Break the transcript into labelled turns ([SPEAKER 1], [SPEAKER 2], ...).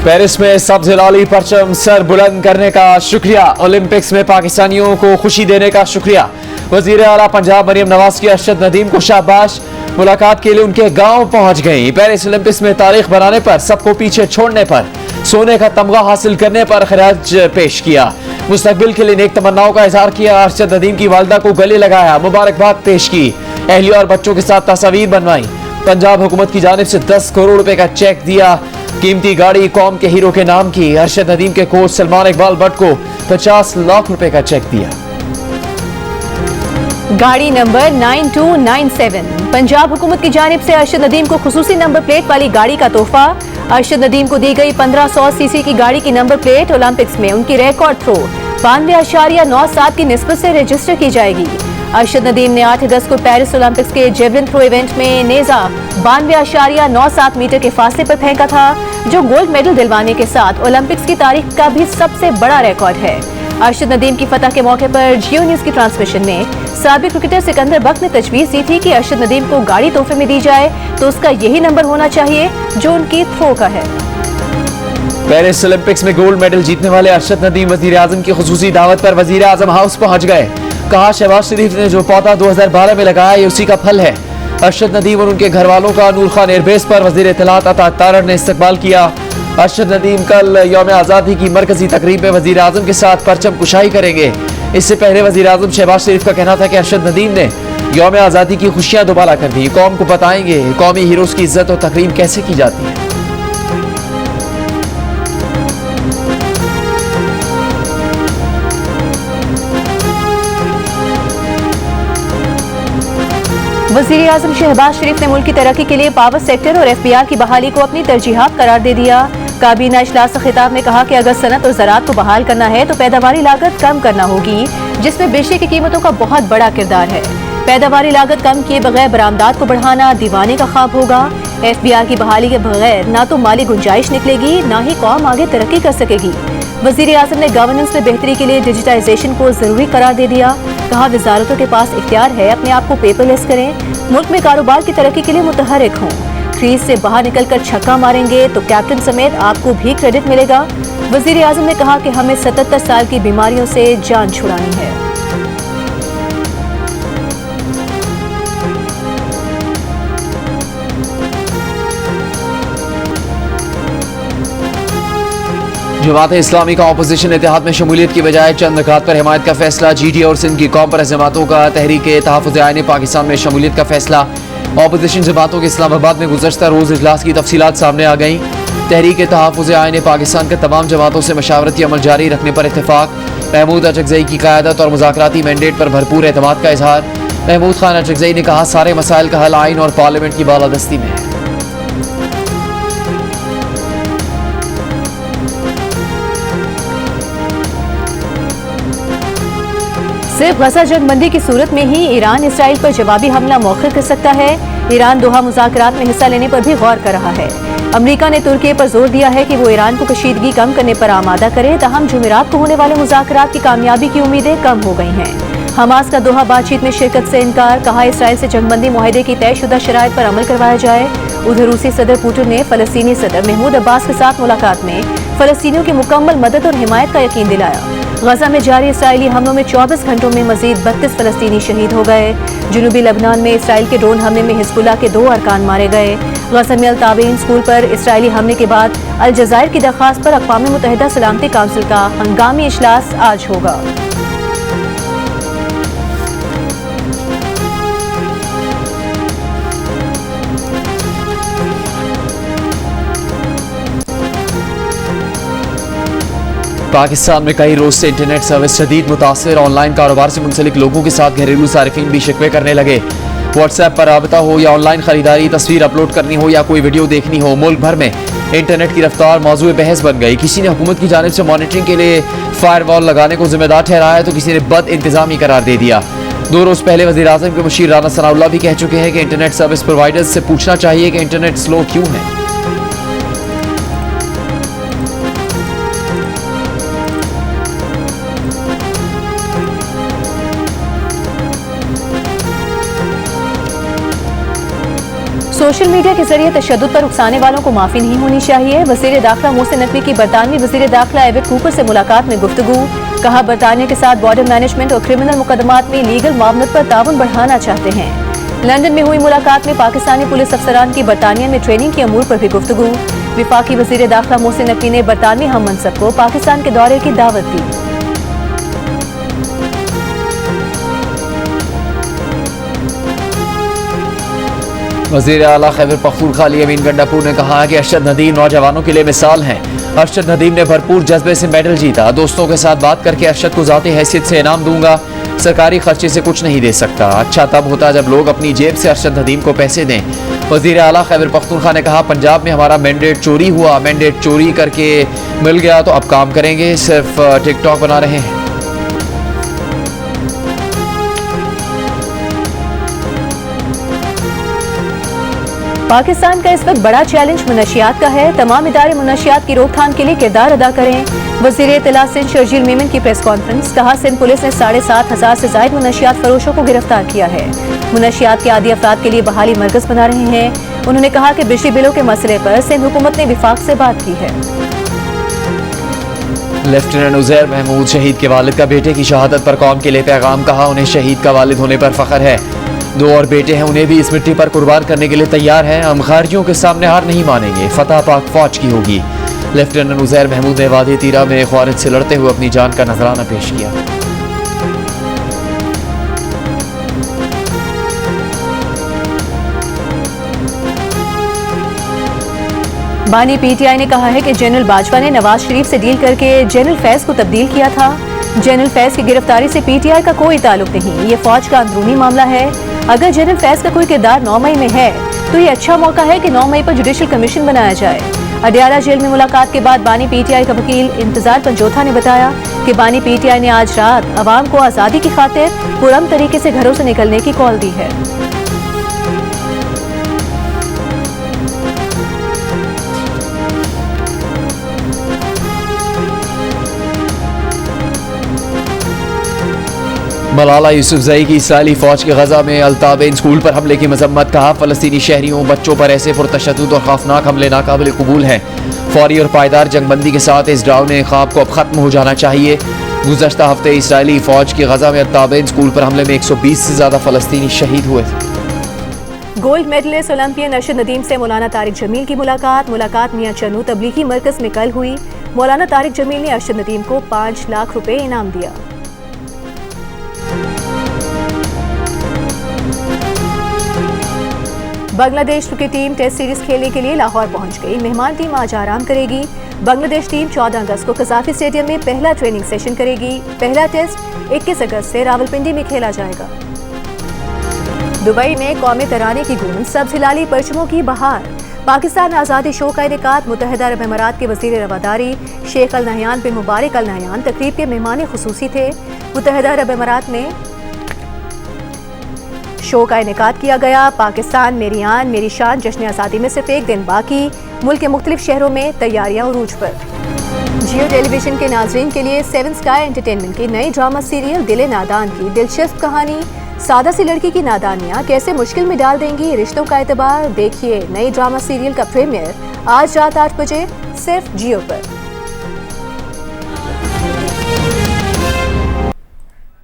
[SPEAKER 1] Paris में सब्ज हिलाली परचम सर बुलंद करने का शुक्रिया। ओलंपिक्स में पाकिस्तानियों को खुशी देने का शुक्रिया। वजीर आला पंजाब मरियम नवाज की अरशद नदीम को शाबाश। मुलाकात के लिए उनके गांव पहुंच गई। पेरिस ओलंपिक्स में तारीख बनाने पर, सबको पीछे छोड़ने पर, सोने का तमगा हासिल करने पर खराज पेश किया। मुस्तकबिल के लिए नेक तमन्नाओं का इजहार किया। अरशद नदीम की वालदा को गले लगाया, मुबारकबाद पेश की। अहलिया और बच्चों के साथ तस्वीर बनवाई। पंजाब हुकूमत की जानिब से 10 करोड़ रुपए का चेक दिया। कीमती गाड़ी कौम के हीरो के नाम की। अरशद नदीम के कोच सलमान इकबाल भट्ट को 50 लाख रुपए का चेक दिया।
[SPEAKER 2] गाड़ी नंबर 9297 पंजाब हुकूमत की जानिब से अरशद नदीम को खुसूसी नंबर प्लेट वाली गाड़ी का तोहफा। अरशद नदीम को दी गई 1500 सीसी की गाड़ी की नंबर प्लेट ओलंपिक्स में उनकी रिकॉर्ड थ्रो 92.97 की निस्बत से रजिस्टर की जाएगी। अरशद नदीम ने 8 अगस्त को पेरिस ओलंपिक्स के जेवलिन थ्रो इवेंट में नेजा 92.97 मीटर के फासले पर फेंका था, जो गोल्ड मेडल दिलवाने के साथ ओलंपिक्स की तारीख का भी सबसे बड़ा रिकॉर्ड है। अरशद नदीम की फतह के मौके पर जियो न्यूज की ट्रांसमिशन में साबिक क्रिकेटर सिकंदर बख्त ने तजवीज दी थी कि अरशद नदीम को गाड़ी तोहफे में दी जाए तो उसका यही नंबर होना चाहिए जो उनकी थ्रो का है।
[SPEAKER 1] पेरिस ओलंपिक्स में गोल्ड मेडल जीतने वाले अरशद नदीम वजीर आजम की खुसूसी दावत पर वजीर आजम हाउस पहुंच गए। कहा, शहबाज शरीफ ने जो पौधा 2012 में लगाया ये उसी का फल है। अरशद नदीम और उनके घर वालों का नूर खान एयरबेस पर वजीर इत्तलात अता तारड़ ने इस्तकबाल किया। अरशद नदीम कल यौम आज़ादी की मरकजी तकरीब में वजीर आजम के साथ परचम कुशाई करेंगे। इससे पहले वजीर आजम शहबाज शरीफ का कहना था कि अरशद नदीम ने यौम आज़ादी की खुशियां दोबारा कर दी। कौम को बताएंगे कौमी हीरोज की इज्जत और तकरीम कैसे की जाती है।
[SPEAKER 2] वज़ीर आज़म शहबाज शरीफ ने मुल्क की तरक्की के लिए पावर सेक्टर और FBR की बहाली को अपनी तरजीहात करार दे दिया। काबीना इजलास से खिताब में कहा कि अगर सनत और ज़राअत को बहाल करना है तो पैदावारी लागत कम करना होगी, जिसमें बिजली की कीमतों का बहुत बड़ा किरदार है। पैदावारी लागत कम किए बगैर बरामदात को बढ़ाना दीवाने का ख्वाब होगा। FBR की बहाली के बगैर ना तो माली गुंजाइश निकलेगी, ना ही कौम आगे तरक्की कर सकेगी। वज़ीर आज़म ने गवर्नेंस में बेहतरी के लिए डिजिटाइजेशन को जरूरी करार दे दिया। कहा, वजारतों के पास इख्तियार है अपने आप को पेपरलेस करें, मुल्क में कारोबार की तरक्की के लिए मुतहरिक हों। क्रीज से बाहर निकलकर छक्का मारेंगे तो कैप्टन समेत आपको भी क्रेडिट मिलेगा। वज़ीर आज़म ने कहा कि हमें 77 साल की बीमारियों से जान छुड़ानी है।
[SPEAKER 1] जमात इस्लामी का अपोजिशन इत्तेहाद में शमूलियत की बजाय चंद नुकात पर हिमायत का फैसला। GT और सिंध की कौम पर जमातों का तहरीक तहफ़्फ़ुज़ आईन पाकिस्तान में शमूलियत का फैसला। अपोजिशन जमातों के इस्लामाबाद में गुज़श्ता रोज़ इजलास की तफसीलात सामने आ गई। तहरीक तहफ़्फ़ुज़ आईन पाकिस्तान के तमाम जमातों से मशावरती अमल जारी रखने पर इत्तेफाक। महमूद अचकज़ई की क़यादत और मुज़ाकराती मैंडेट पर भरपूर एतमाद का इजहार। महमूद खान अचकज़ई ने कहा, सारे मसाइल का हल आइन और पार्लियामेंट की बालादस्ती में है।
[SPEAKER 2] सिर्फ गजा जंगबंदी की सूरत में ही ईरान इसराइल पर जवाबी हमला मौखर कर सकता है। ईरान दोहा मुज़ाकरात में हिस्सा लेने पर भी गौर कर रहा है। अमेरिका ने तुर्की पर जोर दिया है कि वो ईरान को कशीदगी कम करने पर आमादा करे। तहम जुमेरात को होने वाले मुज़ाकरात की कामयाबी की उम्मीदें कम हो गई हैं। हमास का दोहा बातचीत में शिरकत से इनकार। कहा, इसराइल से जंगबंदी मुआहदे की तयशुदा शराइत पर अमल करवाया जाए। उधर रूसी सदर पुतिन ने फ़लस्तीनी सदर महमूद अब्बास के साथ मुलाकात में फ़लस्तीनियों की मुकम्मल मदद और हिमायत का यकीन दिलाया। गजा में जारी इसराइली हमलों में 24 घंटों में मजीद 32 फ़लस्तीनी शहीद हो गए। जुनूबी लबनान में इसराइल के ड्रोन हमले में हिज़्बुल्लाह के 2 अरकान मारे गए। गजा में अल-ताबईन स्कूल पर इसराइली हमले के बाद अल-जज़ायर की दरख्वास्त पर अक़वाम मुत्तहिदा सलामती काउंसिल का हंगामी इजलास आज होगा।
[SPEAKER 1] पाकिस्तान में कई रोज से इंटरनेट सर्विस शदीद मुतासर। ऑनलाइन कारोबार से मुंसलिक लोगों के साथ घरेलू सारिफीन भी शिकवे करने लगे। व्हाट्सएप पर राबता हो या ऑनलाइन खरीदारी, तस्वीर अपलोड करनी हो या कोई वीडियो देखनी हो, मुल्क भर में इंटरनेट की रफ्तार मौजूए बहस बन गई। किसी ने हुकूमत की जानिब से मॉनिटरिंग के लिए फायरवॉल लगाने को जिम्मेदार ठहराया तो किसी ने बद इंतजामी करार दे दिया। 2 रोज पहले वज़ीर आज़म के मुशीर राना सनाउल्लाह भी कह चुके हैं कि इंटरनेट सर्विस प्रोवाइडर्स से पूछना चाहिए कि इंटरनेट स्लो क्यों है।
[SPEAKER 2] सोशल मीडिया के जरिए तशद्दुद पर उकसाने वालों को माफी नहीं होनी चाहिए। वजीर दाखिला मोहसिन नकवी की बरतानवी वजीर दाखिला एविड कूपर से मुलाकात में गुफ्तगू। कहा, बरतानिया के साथ बॉर्डर मैनेजमेंट और क्रिमिनल मुकदमात में लीगल मामलों पर ताउन बढ़ाना चाहते हैं। लंदन में हुई मुलाकात में पाकिस्तानी पुलिस अफसरान की बरतानिया में ट्रेनिंग के अमूर पर भी गुफ्तगू। विफाकी वजीर दाखिला मोहसिन नकवी ने बरतानवी हम मनसब को पाकिस्तान के दौरे की दावत दी।
[SPEAKER 1] वज़ीर आला खैबर पख्तूनख्वा अली अमीन गंडापुर ने कहा कि अरशद नदीम नौजवानों के लिए मिसाल हैं। अरशद नदीम ने भरपूर जज्बे से मेडल जीता। दोस्तों के साथ बात करके अरशद को ज़ाती हैसियत से इनाम दूंगा। सरकारी खर्चे से कुछ नहीं दे सकता। अच्छा तब होता जब लोग अपनी जेब से अरशद नदीम को पैसे दें। वज़ीर आला खैबर पख्तूनख्वा ने कहा, पंजाब में हमारा मैंडेट चोरी हुआ, मैंडेट चोरी करके मिल गया तो अब काम करेंगे, सिर्फ टिकटॉक बना रहे हैं।
[SPEAKER 2] पाकिस्तान का इस वक्त बड़ा चैलेंज मुनशियात का है। तमाम इदारे मुनशियात की रोकथाम के लिए किरदार अदा करें। वज़ीर इत्तला सिंध शर्जील मेमन की प्रेस कॉन्फ्रेंस। कहा, सिंध पुलिस ने 7,500 से ज़ायद मुनशियात फरोशों को गिरफ्तार किया है। मुनशियात के आदी अफराद के लिए बहाली मरकज बना रहे हैं। उन्होंने कहा कि बिजली बिलों के मसले पर सिंध हुकूमत ने विफाक से बात की है।
[SPEAKER 1] लेफ्टिनेंट उज़ैर महमूद शहीद के वालिद का बेटे की शहादत पर कौम के लिए पैगाम। कहा, उन्हें शहीद का वालिद होने पर फख्र है। 2 और बेटे हैं, उन्हें भी इस मिट्टी पर कुर्बान करने के लिए तैयार हैं। हम खारजियों के सामने हार नहीं मानेंगे। फतह पाक फौज की होगी। लेफ्टिनेंट उज़ैर महमूद ने वादी तीरा में ख्वारिज से लड़ते हुए अपनी जान का नजराना पेश किया।
[SPEAKER 2] बानी पीटीआई ने कहा है कि जनरल बाजवा ने नवाज शरीफ से डील करके जनरल फैज को तब्दील किया था। जनरल फैज की गिरफ्तारी से पीटीआई का कोई ताल्लुक नहीं, ये फौज का अंदरूनी मामला है। अगर जनरल फैज का कोई किरदार 9 मई में है तो ये अच्छा मौका है कि 9 मई पर जुडिशल कमीशन बनाया जाए। अडियाला जेल में मुलाकात के बाद बानी पीटीआई का वकील इंतजार पंजोथा ने बताया कि बानी पीटीआई ने आज रात अवाम को आज़ादी की खातिर पुरअमन तरीके से घरों से निकलने की कॉल दी है।
[SPEAKER 1] मलाला यूसुफजई की इसराइली फौज के गजा में अल्ताबेन स्कूल पर हमले की मजम्मत। कहा, फलस्तीनी शहरियों बच्चों पर ऐसे पुरतशद्दुद और खौफनाक हमले नाकाबिल कबूल हैं। फौरी और पायदार जंगबंदी के साथ इस डरावने ख्वाब को अब खत्म हो जाना चाहिए। गुज़श्ता हफ्ते इसराइली फौज की गजा में अल्ताबेन स्कूल पर हमले में 120 से ज्यादा फलस्तीनी शहीद हुए थे।
[SPEAKER 2] Gold medalist olympian Arshad Nadeem से मौलाना तारिक जमील की मुलाकात मियां चन्नू तबलीगी मरकज में कल हुई। मौलाना तारिक जमील ने अरशद नदीम को 5 लाख रुपए इनाम दिया। Bangladesh cricket team test series खेलने के लिए लाहौर पहुंच गई। मेहमान टीम आज आराम करेगी। बांग्लादेश टीम 14 अगस्त को कज़ाफी स्टेडियम में पहला ट्रेनिंग सेशन करेगी। पहला टेस्ट 21 अगस्त से रावलपिंडी में खेला जाएगा। दुबई में कौमी तराने की गूंज, सब्ज़ हिलाली परचमों की बहार। पाकिस्तान आज़ादी शो का इनेकाद। मुत्तहिदा अरब अमारात के वज़ीर रवादारी शेख अल नहयान बिन मुबारक अल नहयान तकरीब के मेहमान खुसूसी थे। मुत्तहिदा अरब अमारात में शो का इनेकाद किया गया। पाकिस्तान मेरी आन मेरी शान जश्न आज़ादी में सिर्फ एक दिन बाकी। मुल्क के मुख्तलिफ शहरों में तैयारियां उरूज पर। जियो टेलीविजन के नाजरीन के लिए 7 स्काई एंटरटेनमेंट की नई ड्रामा सीरियल दिल नादान की दिलचस्प कहानी। सादा सी लड़की की नादानियां कैसे मुश्किल में डाल देंगी रिश्तों का एतबार। देखिए नई ड्रामा सीरियल का प्रीमियर आज रात 8 बजे सिर्फ जियो पर।